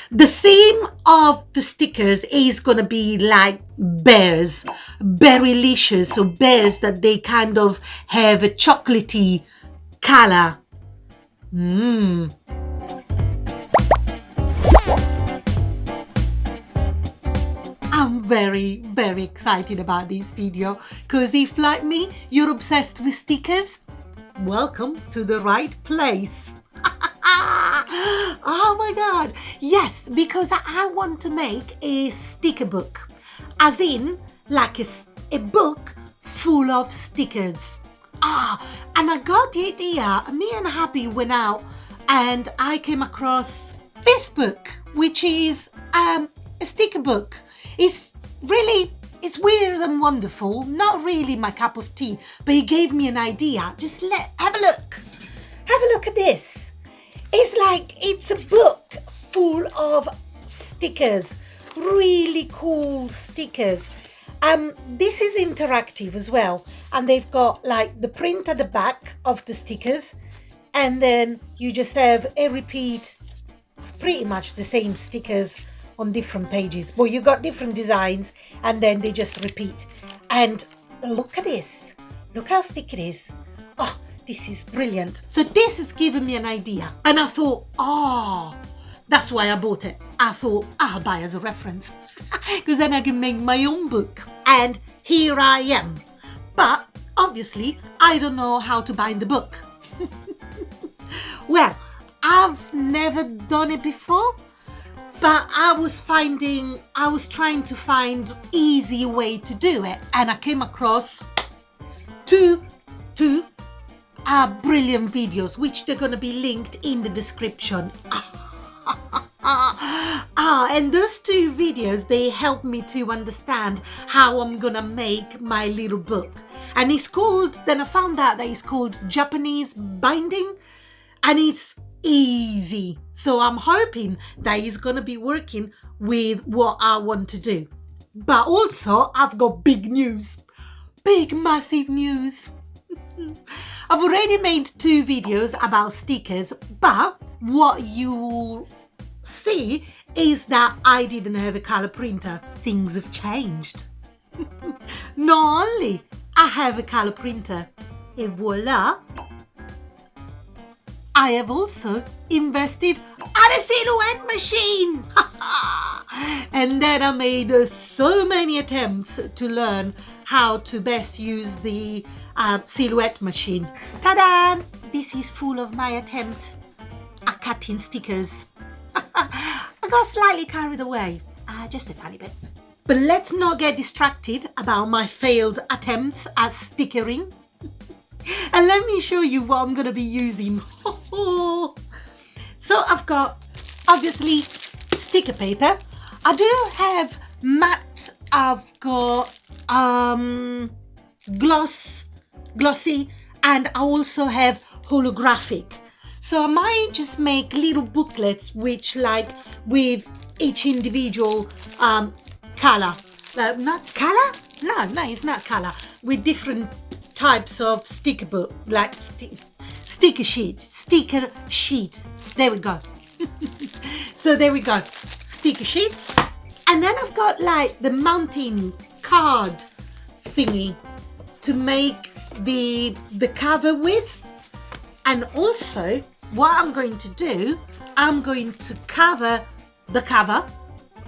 The theme of the stickers is gonna be like bears, berrylicious, so bears that they kind of have a chocolatey color. I'm very, very excited about this video because if, like me, you're obsessed with stickers, welcome to the right place. Oh my god, yes, because I want to make a sticker book, as in like a book full of stickers. And I got the idea. Me and Happy went out and I came across this book, which is a sticker book. It's weird and wonderful, not really my cup of tea, but it gave me an idea. Just have a look at this. It's a book full of stickers, really cool stickers. This is interactive as well, and they've got like the print at the back of the stickers, and then you just have a repeat, pretty much the same stickers on different pages, but you got different designs, and then they just repeat. And look at this, look how thick it is. Oh, this is brilliant. So this has given me an idea, and I thought, that's why I bought it. I thought I'll buy as a reference because then I can make my own book. And here I am. But obviously I don't know how to bind the book. Well, I've never done it before, but I was trying to find easy way to do it, and I came across two brilliant videos, which they're going to be linked in the description. And those two videos, they helped me to understand how I'm gonna make my little book. And it's called, then I found out that it's called Japanese binding, and it's easy. So I'm hoping that it's gonna be working with what I want to do. But also, I've got big news, big massive news. I've already made 2 videos about stickers, but what you see is that I didn't have a color printer. Things have changed. Not only I have a color printer, et voila, I have also invested on a silhouette machine. And then I made so many attempts to learn how to best use the silhouette machine. Ta-da! This is full of my attempt at cutting stickers. I got slightly carried away, just a tiny bit. But let's not get distracted about my failed attempts at stickering. And let me show you what I'm going to be using. So I've got, obviously, sticker paper. I do have matte. I've got glossy, and I also have holographic. So I might just make little booklets which like with each individual color. Not color? No, it's not color. With different types of sticker book, like sticker sheet. There we go. So there we go. Sticker sheets. And then I've got like the mounting card thingy to make the cover with. And also, what I'm going to do, I'm going to cover the cover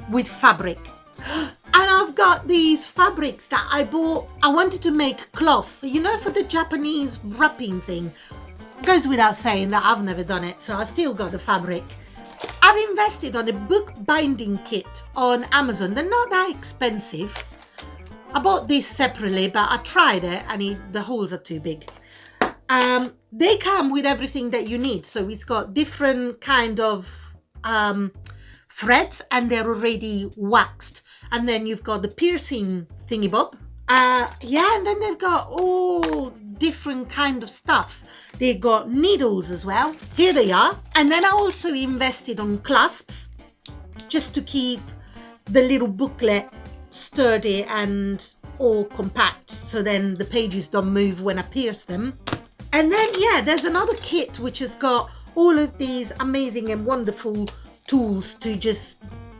with fabric. And I've got these fabrics that I bought. I wanted to make cloth, you know, for the Japanese wrapping thing. Goes without saying that I've never done it, so I still got the fabric. I've invested on a book binding kit on Amazon. They're not that expensive. I bought this separately, but I tried it and the holes are too big. They come with everything that you need. So it's got different kind of threads, and they're already waxed. And then you've got the piercing thingy bob. And then they've got all different kind of stuff. They've got needles as well. Here they are. And then I also invested on clasps, just to keep the little booklet sturdy and all compact, so then the pages don't move when I pierce them. And then, yeah, there's another kit which has got all of these amazing and wonderful tools to just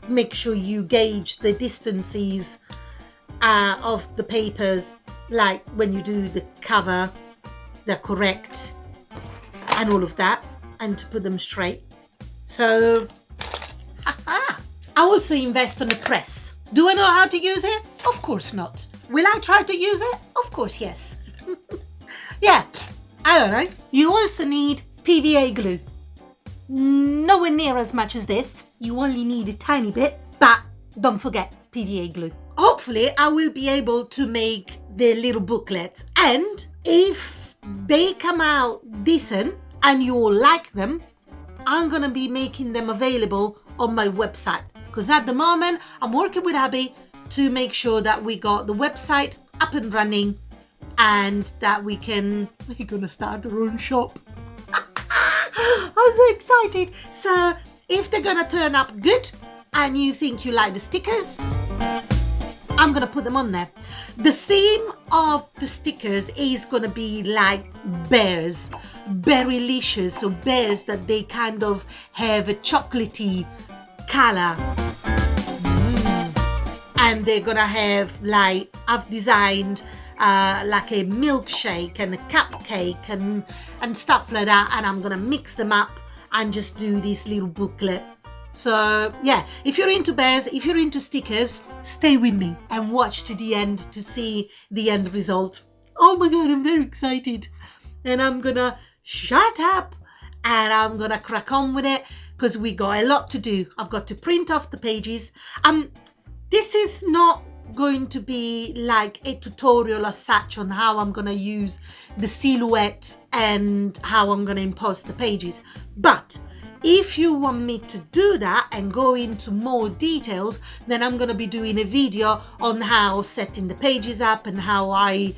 make sure you gauge the distances of the papers, like when you do the cover, they're correct and all of that, and to put them straight. So I also invest on a press. Do I know how to use it? Of course not. Will I try to use it? Of course yes. Yeah, I don't know. You also need PVA glue. Nowhere near as much as this. You only need a tiny bit, but don't forget PVA glue. Hopefully I will be able to make the little booklets, and if they come out decent and you all like them, I'm gonna be making them available on my website, because at the moment I'm working with Abby to make sure that we got the website up and running and that we're gonna start our own shop. I'm so excited. So if they're gonna turn up good and you think you like the stickers, I'm gonna put them on there. The theme of the stickers is gonna be like bears, berrylicious, so bears that they kind of have a chocolatey color. And they're gonna have, like, I've designed like a milkshake and a cupcake and stuff like that, and I'm gonna mix them up and just do this little booklet. So yeah, if you're into bears, if you're into stickers, stay with me and watch to the end to see the end result. Oh my god, I'm very excited, and I'm gonna shut up and I'm gonna crack on with it, because we got a lot to do. I've got to print off the pages. This is not going to be like a tutorial as such on how I'm gonna use the silhouette and how I'm gonna impose the pages, but if you want me to do that and go into more details, then I'm gonna be doing a video on how setting the pages up and how I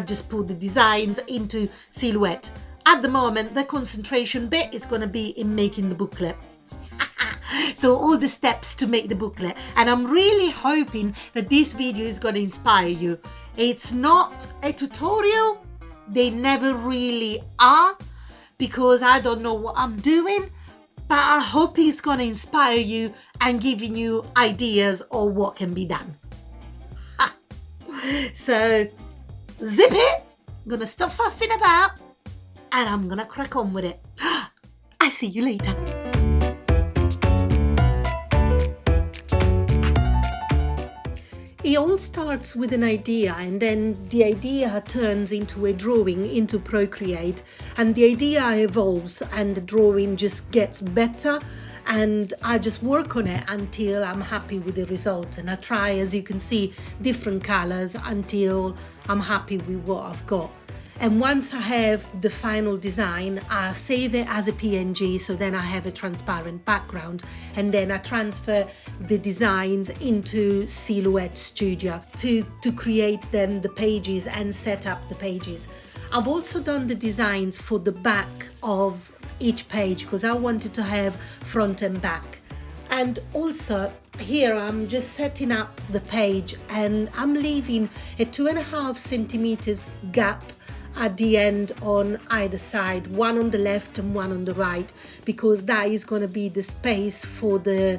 just put the designs into silhouette. At the moment, the concentration bit is gonna be in making the booklet. So all the steps to make the booklet, and I'm really hoping that this video is going to inspire you. It's not a tutorial, they never really are, because I don't know what I'm doing, but I hope it's going to inspire you and giving you ideas of what can be done. So zip it, I'm going to stop faffing about and I'm going to crack on with it. I'll see you later. It all starts with an idea, and then the idea turns into a drawing, into Procreate, and the idea evolves and the drawing just gets better, and I just work on it until I'm happy with the result, and I try, as you can see, different colors until I'm happy with what I've got. And once I have the final design, I save it as a PNG, so then I have a transparent background, and then I transfer the designs into Silhouette Studio to create then the pages and set up the pages. I've also done the designs for the back of each page because I wanted to have front and back. And also here I'm just setting up the page, and I'm leaving a 2.5 centimeters gap at the end on either side, one on the left and one on the right, because that is going to be the space for the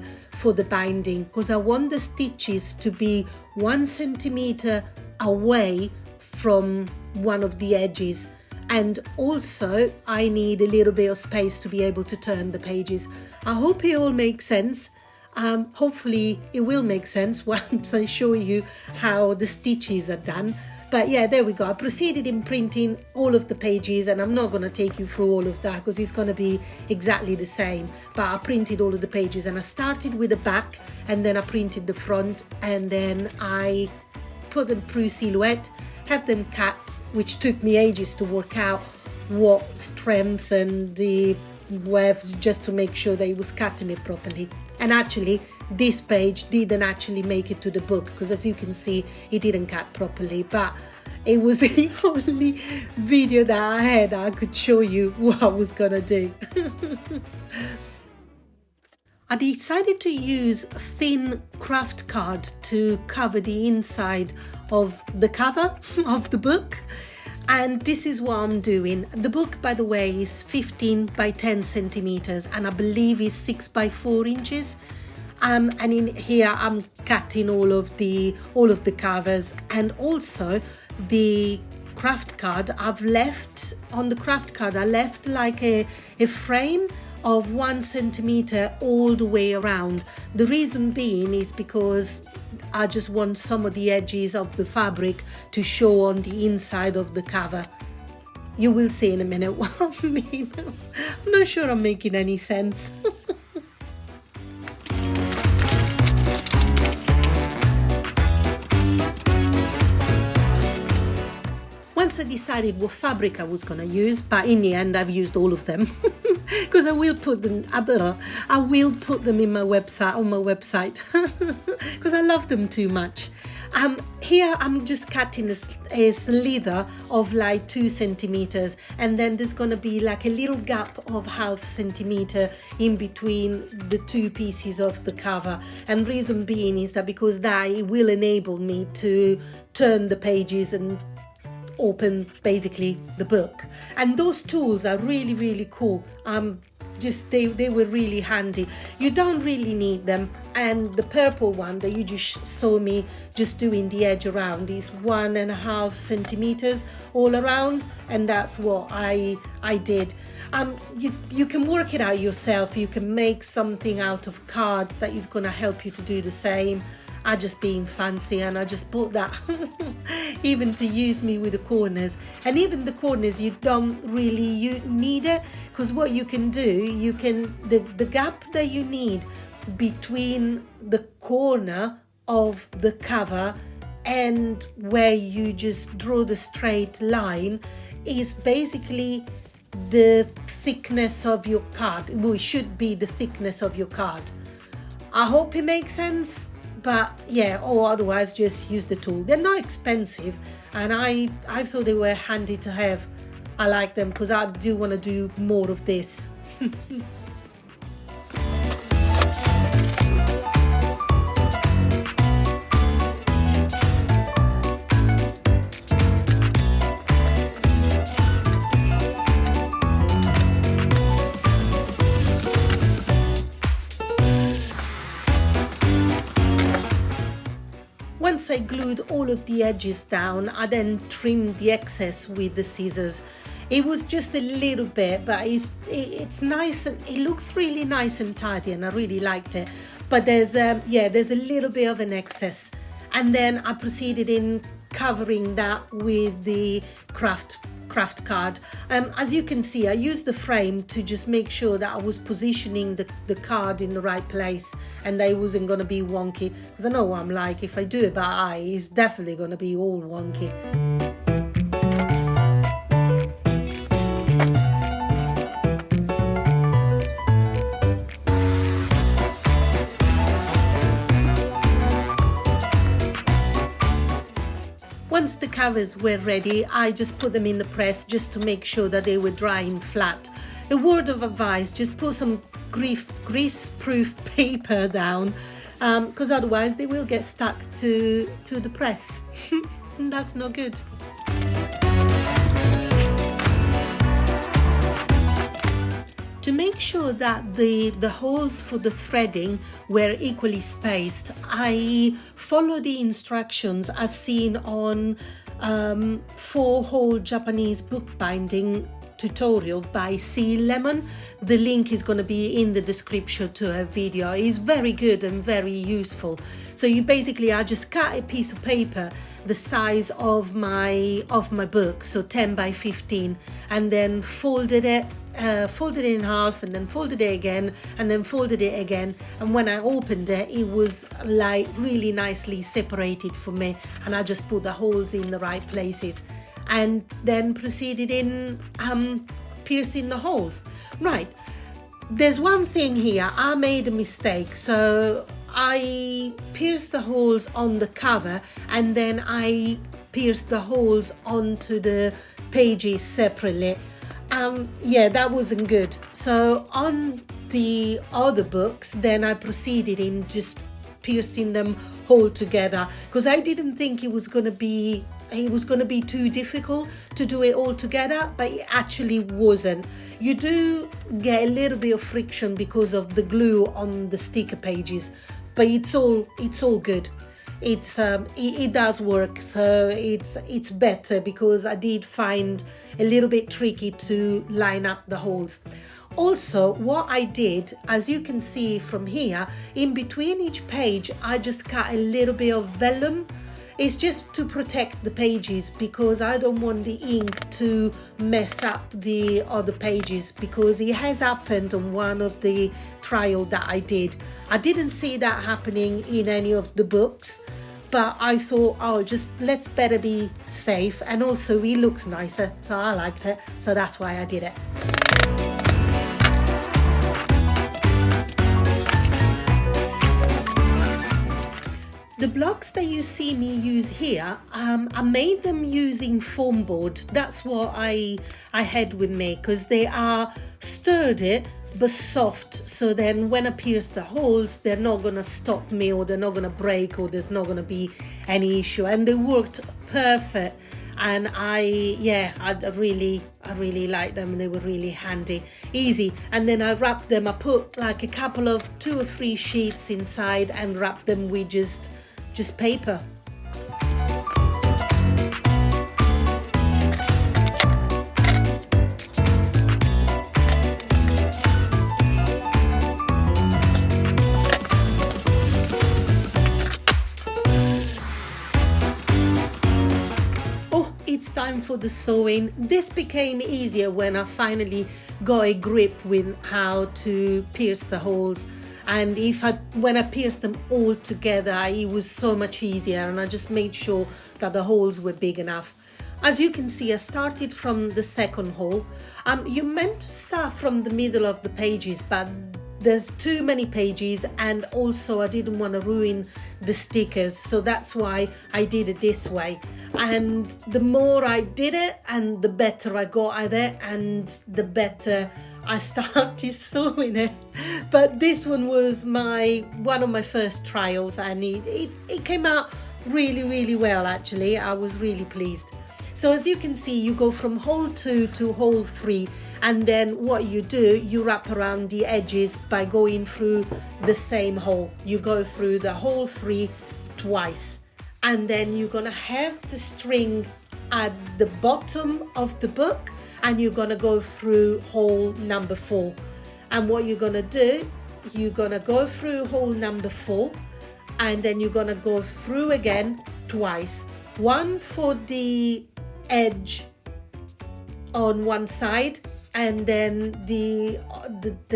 binding, because I want the stitches to be 1 centimeter away from one of the edges, and also I need a little bit of space to be able to turn the pages. I hope it all makes sense. Hopefully it will make sense once I show you how the stitches are done. But yeah, there we go. I proceeded in printing all of the pages, and I'm not going to take you through all of that because it's going to be exactly the same. But I printed all of the pages, and I started with the back, and then I printed the front, and then I put them through Silhouette, have them cut, which took me ages to work out what strength and the weft, just to make sure that it was cutting it properly. And actually, this page didn't actually make it to the book because, as you can see, it didn't cut properly. But it was the only video that I had I could show you what I was gonna do. I decided to use thin craft card to cover the inside of the cover of the book. And this is what I'm doing. The book, by the way, is 15 by 10 centimeters, and I believe is 6 by 4 inches. And in here I'm cutting all of the covers, and also the craft card. I've left on the craft card, I left like a frame of 1 centimeter all the way around. The reason being is because I just want some of the edges of the fabric to show on the inside of the cover. You will see in a minute what I mean. I'm not sure I'm making any sense. Once I decided what fabric I was going to use, but in the end I've used all of them because I will put them in my website, on my website, because I love them too much. Here I'm just cutting a slither of like 2 centimeters, and then there's going to be like a little gap of 0.5 centimeter in between the 2 pieces of the cover. And reason being is that because that it will enable me to turn the pages and open basically the book. And those tools are really, really cool. They were really handy. You don't really need them, and the purple one that you just saw me just doing the edge around is 1.5 centimeters all around, and that's what I did. You can work it out yourself. You can make something out of card that is going to help you to do the same. I just being fancy, and I just bought that even to use me with the corners. And even the corners, you don't really need it, because what you can do, the gap that you need between the corner of the cover and where you just draw the straight line is basically the thickness of your card. Well, it should be the thickness of your card. I hope it makes sense. But yeah, or otherwise just use the tool. They're not expensive, and I thought they were handy to have. I like them because I do want to do more of this. Once I glued all of the edges down, I then trimmed the excess with the scissors. It was just a little bit, but it's nice, and it looks really nice and tidy, and I really liked it. But there's a little bit of an excess, and then I proceeded in covering that with the craft card. As you can see, I used the frame to just make sure that I was positioning the card in the right place, and that it wasn't going to be wonky, because I know what I'm like. If I do it by eye, it's definitely going to be all wonky. Once the covers were ready, I just put them in the press just to make sure that they were drying flat. A word of advice, just put some grease-proof paper down, because otherwise they will get stuck to the press. And that's no good. To make sure that the holes for the threading were equally spaced, I follow the instructions as seen on 4-hole Japanese bookbinding tutorial by C Lemon. The link is going to be in the description to her video. It's very good and very useful. So I just cut a piece of paper the size of my book, so 10 by 15, and then folded it in half, and then folded it again, and then folded it again. And when I opened it, it was like really nicely separated for me, and I just put the holes in the right places, and then proceeded in piercing the holes. Right, there's one thing here, I made a mistake. So I pierced the holes on the cover, and then I pierced the holes onto the pages separately. That wasn't good. So on the other books, then I proceeded in just piercing them whole together, because I didn't think it was going to be it was going to be too difficult to do it all together, but it actually wasn't. You do get a little bit of friction because of the glue on the sticker pages, but it's all good. It does work, so it's better, because I did find a little bit tricky to line up the holes. Also, what I did, as you can see from here, in between each page I just cut a little bit of vellum. It's just to protect the pages, because I don't want the ink to mess up the other pages, because it has happened on one of the trial that I did. I didn't see that happening in any of the books, but I thought, let's better be safe, and also it looks nicer, so I liked it, so that's why I did it. The blocks that you see me use here, I made them using foam board. That's what I had with me, because they are sturdy but soft, so then when I pierce the holes, they're not going to stop me, or they're not going to break, or there's not going to be any issue. And they worked perfect, and I really liked them, and they were really handy, easy. And then I wrapped them, I put like a couple of 2 or 3 sheets inside and wrapped them with just paper. It's time for the sewing. This became easier when I finally got a grip with how to pierce the holes, and when I pierced them all together, it was so much easier, and I just made sure that the holes were big enough. As you can see, I started from the second hole. You meant to start from the middle of the pages, but there's too many pages, and also I didn't want to ruin the stickers, so that's why I did it this way. And the more I did it, and the better I got at it, and the better I started sewing it. But this one was one of my first trials, and it came out really, really well, actually. I was really pleased. So as you can see, you go from hole 2 to hole 3, and then what you do, you wrap around the edges by going through the same hole. You go through the hole 3 twice, and then you're gonna have the string at the bottom of the book, and you're gonna go through hole number 4. And what you're gonna do, you're gonna go through hole number 4, and then you're gonna go through again twice. One for the edge on one side, and then the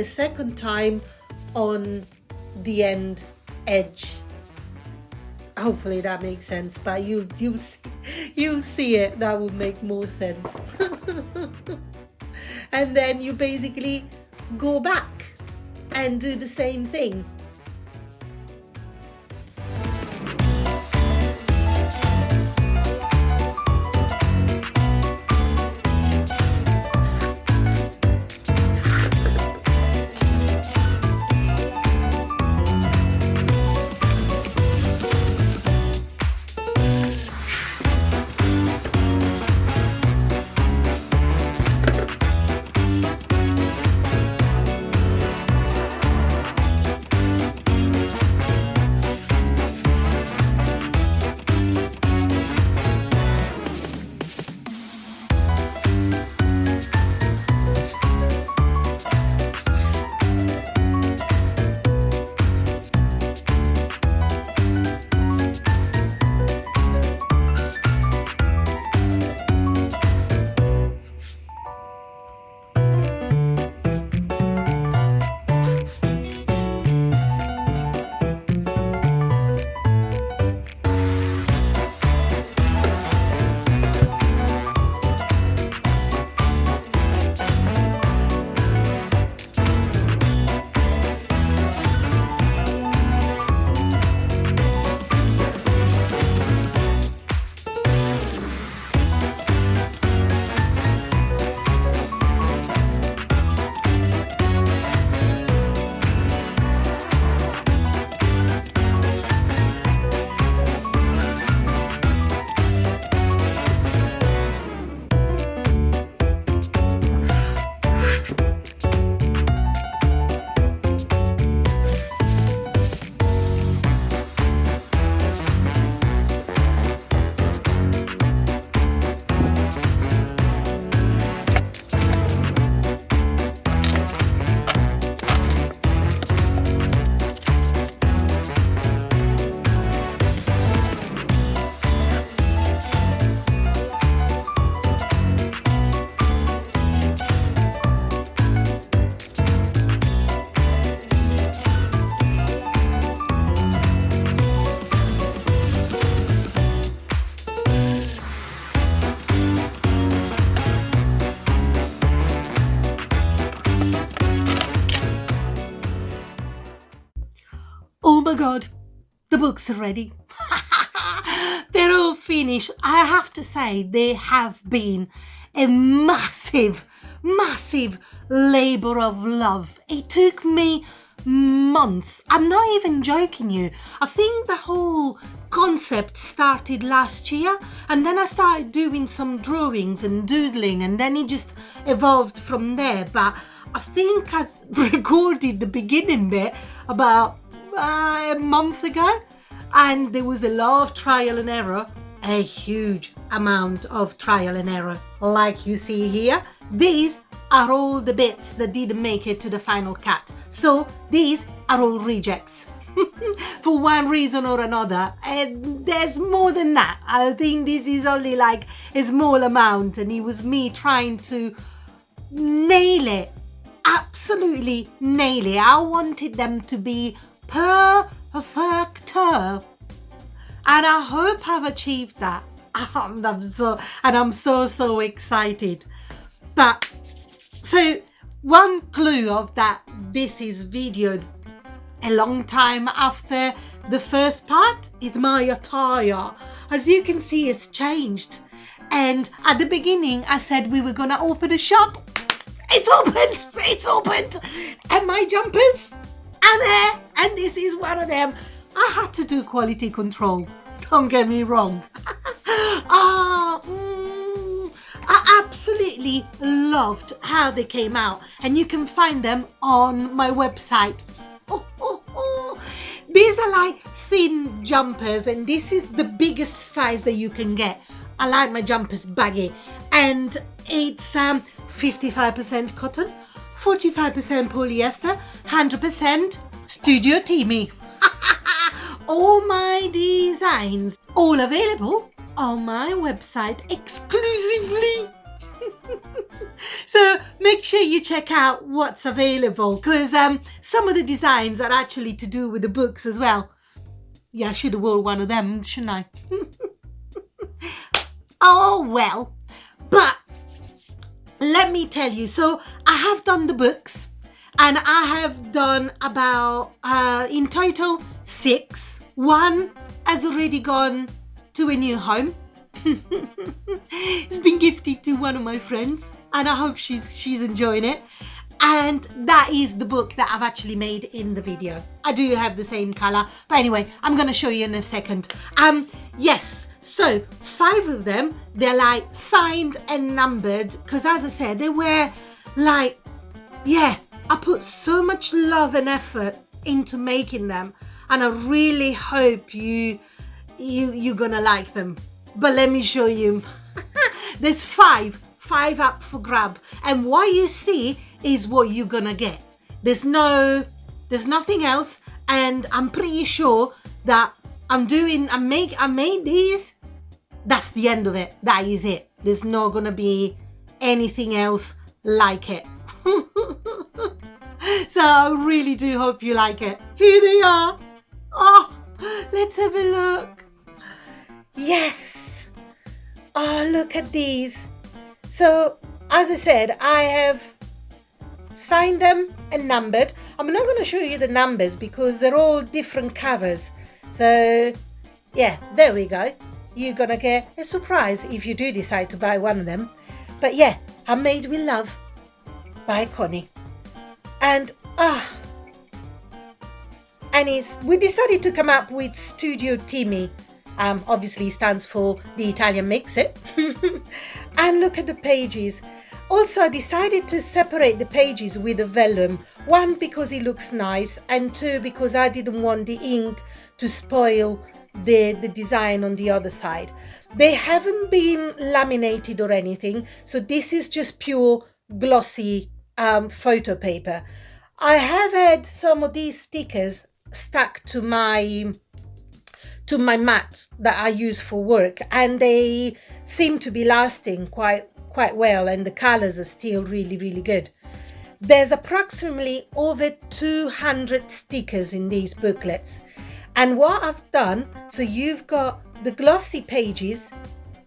second time on the end edge. Hopefully that makes sense, but you'll see it. That will make more sense. And then you basically go back and do the same thing. Oh my God, the books are ready. They're all finished. I have to say, they have been a massive labor of love. It took me months. I'm not even joking you. I think the whole concept started last year, and then I started doing some drawings and doodling, and then it just evolved from there. But I think I recorded the beginning bit about a month ago, and there was a lot of trial and error, a huge amount of trial and error. Like you see here, these are all the bits that didn't make it to the final cut. So these are all rejects. For one reason or another. And there's more than that. I think this is only like a small amount, and it was me trying to nail it. Absolutely nail it. I wanted them to be perfect. And I hope I've achieved that. I'm so excited. But so one clue of that this is videoed a long time after the first part is my attire. As you can see, it's changed. And at the beginning I said we were gonna open a shop. It's opened. And my jumpers are there, and this is one of them. I had to do quality control, don't get me wrong. I absolutely loved how they came out, and you can find them on my website. These are like thin jumpers, and this is the biggest size that you can get. I like my jumpers baggy, and it's 55% cotton, 45% polyester, 100% Studio Teamy. All my designs, all available on my website exclusively. So make sure you check out what's available, because some of the designs are actually to do with the books as well. Yeah, I should have worn one of them, shouldn't I? Oh well, but let me tell you, so I have done the books, and I have done about in total 6. One has already gone to a new home. It's been gifted to one of my friends, and I hope she's enjoying it. And that is the book that I've actually made in the video. I do have the same color, but anyway, I'm gonna show you in a second. Yes, so 5 of them, they're like signed and numbered, because as I said, they were like, yeah, I put so much love and effort into making them, and I really hope you're gonna like them. But let me show you. There's 5 up for grab, and what you see is what you're gonna get. There's nothing else, and I'm pretty sure that I made these. That's the end of it. That is it. There's not gonna be anything else like it. So I really do hope you like it. Here they are. Oh, let's have a look. Yes. Oh, look at these. So, as I said, I have signed them and numbered. I'm not going to show you the numbers because they're all different covers. So, yeah, there we go. You're going to get a surprise if you do decide to buy one of them. But yeah, Handmade with Love by Connie. And, we decided to come up with Studio Teamy. Obviously stands for the Italian makes it. And look at the pages. Also, I decided to separate the pages with a vellum. 1, because it looks nice, and 2, because I didn't want the ink to spoil the design on the other side. They haven't been laminated or anything, so this is just pure glossy photo paper. I have had some of these stickers stuck to my mat that I use for work, and they seem to be lasting quite well, and the colors are still really good. There's approximately over 200 stickers in these booklets, and what I've done, so you've got the glossy pages,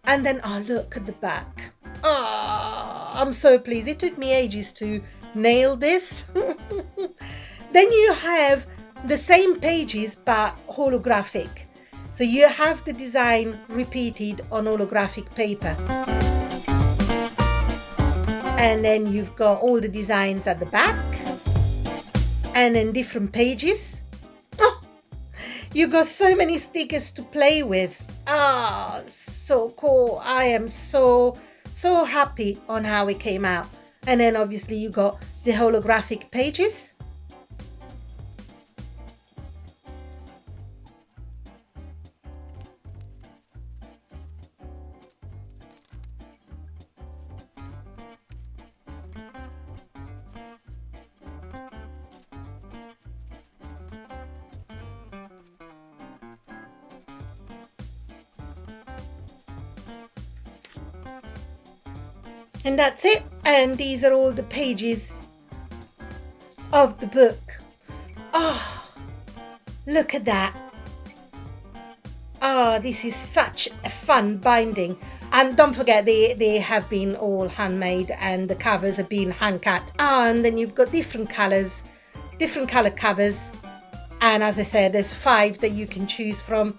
and then look at the back. I'm so pleased. It took me ages to nail this. Then you have the same pages but holographic. So you have the design repeated on holographic paper. And then you've got all the designs at the back. And then different pages. Oh, you got so many stickers to play with. Ah, so cool. I am so happy on how it came out. And then obviously you got the holographic pages. And that's it. And these are all the pages of the book. Oh, look at that. Oh, this is such a fun binding. And don't forget, they have been all handmade and the covers have been hand cut. And then you've got different colors, different color covers. And as I said, there's 5 that you can choose from,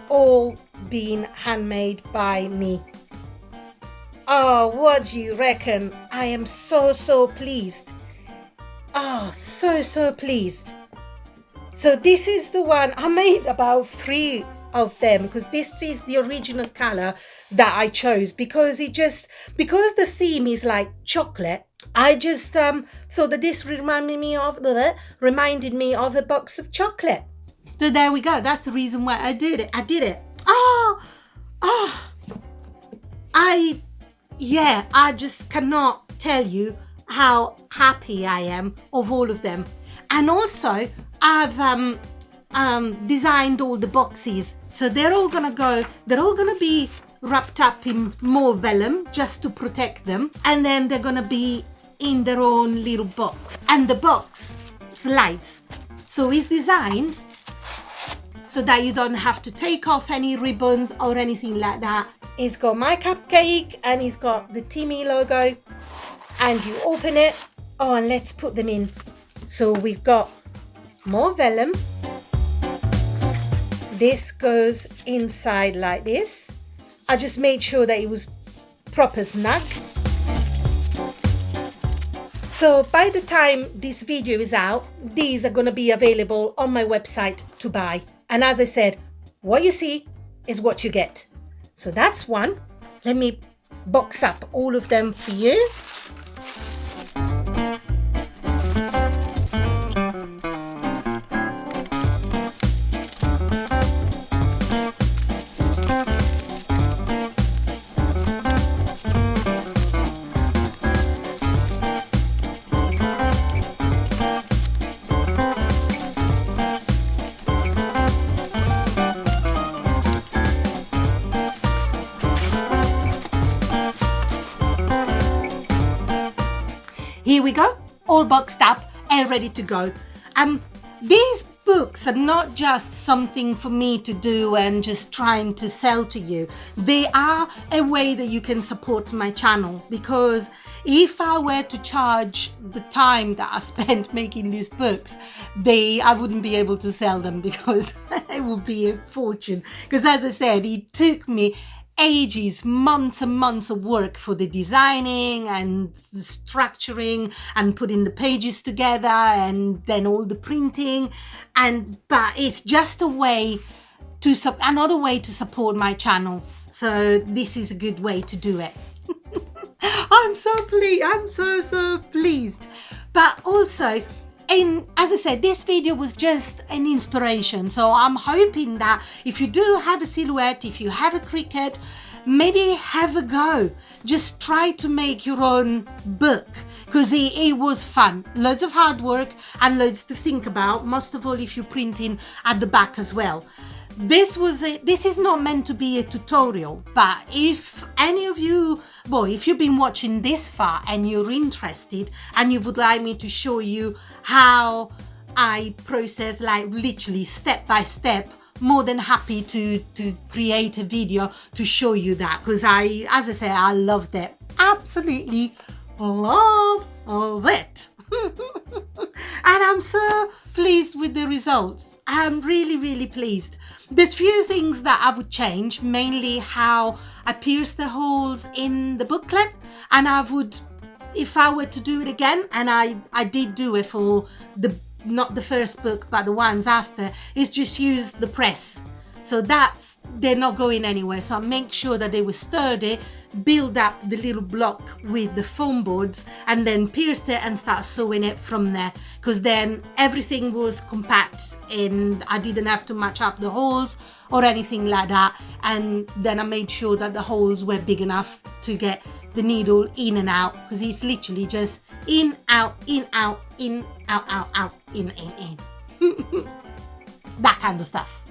all being handmade by me. Oh, what do you reckon? I am so pleased. Oh, so pleased. So this is the one, I made about 3 of them because this is the original color that I chose because the theme is like chocolate. I just thought that this reminded me of a box of chocolate. So there we go. That's the reason why I did it. I just cannot tell you how happy I am of all of them. And also I've designed all the boxes, so they're all gonna be wrapped up in more vellum just to protect them, and then they're gonna be in their own little box, and the box slides, so it's designed so that you don't have to take off any ribbons or anything like that. It's got my cupcake and it's got the Timmy logo, and you open it. Oh, and let's put them in. So we've got more vellum. This goes inside like this. I just made sure that it was proper snug. So by the time this video is out, these are going to be available on my website to buy. And as I said, what you see is what you get. So that's one. Let me box up all of them for you. Here we go, all boxed up and ready to go. These books are not just something for me to do and just trying to sell to you. They are a way that you can support my channel, because if I were to charge the time that I spent making these books, I wouldn't be able to sell them because it would be a fortune. Because as I said, it took me ages, months and months of work for the designing and the structuring and putting the pages together and then all the printing, but it's just another way to support my channel. So this is a good way to do it. I'm so pleased. I'm so pleased. But also, as I said, this video was just an inspiration. So I'm hoping that if you do have a silhouette, if you have a Cricut, maybe have a go. Just try to make your own book, because it was fun. Loads of hard work and loads to think about, most of all if you're printing at the back as well. This is not meant to be a tutorial, but if any of you, if you've been watching this far and you're interested and you would like me to show you how I process, like literally step by step, more than happy to create a video to show you that, because as I say, I loved it. Absolutely love it. And I'm so pleased with the results. I'm really pleased. There's few things that I would change, mainly how I pierce the holes in the booklet, and I would, if I were to do it again, and I did do it for the, not the first book but the ones after, is just use the press. So that's, they're not going anywhere. So I make sure that they were sturdy, build up the little block with the foam boards, and then pierce it and start sewing it from there. Because then everything was compact and I didn't have to match up the holes or anything like that. And then I made sure that the holes were big enough to get the needle in and out, because it's literally just in, out, in, out, in, out, out, out, in. That kind of stuff.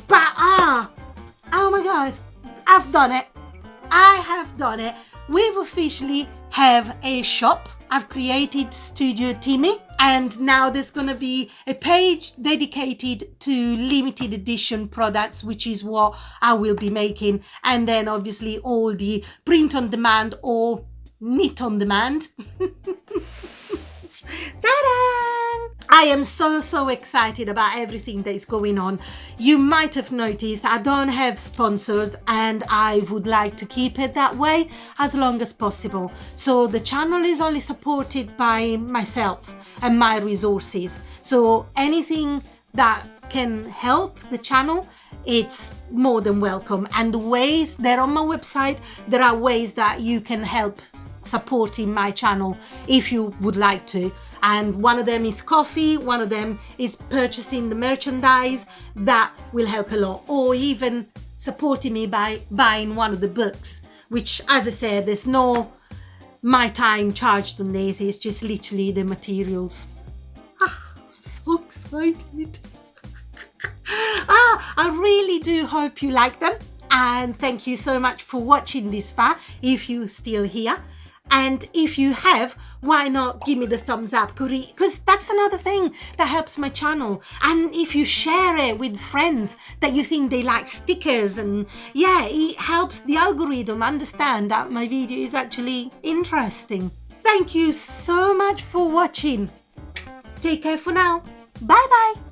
But oh my God, I've done it. I have done it. We've officially have a shop. I've created Studio Timmy, and now there's gonna be a page dedicated to limited edition products, which is what I will be making, and then obviously all the print on demand or knit on demand. Ta-da! I am so excited about everything that is going on. You might have noticed I don't have sponsors, and I would like to keep it that way as long as possible. So the channel is only supported by myself and my resources. So anything that can help the channel, it's more than welcome. And the ways, they're on my website, there are ways that you can help supporting my channel if you would like to. And one of them is coffee, one of them is purchasing the merchandise. That will help a lot. Or even supporting me by buying one of the books, which, as I said, there's no my time charged on this. It's just literally the materials. I'm so excited. I really do hope you like them. And thank you so much for watching this far, if you're still here. And if you have, why not give me the thumbs up? Because that's another thing that helps my channel. And if you share it with friends that you think they like stickers, and yeah, it helps the algorithm understand that my video is actually interesting. Thank you so much for watching. Take care for now. Bye bye.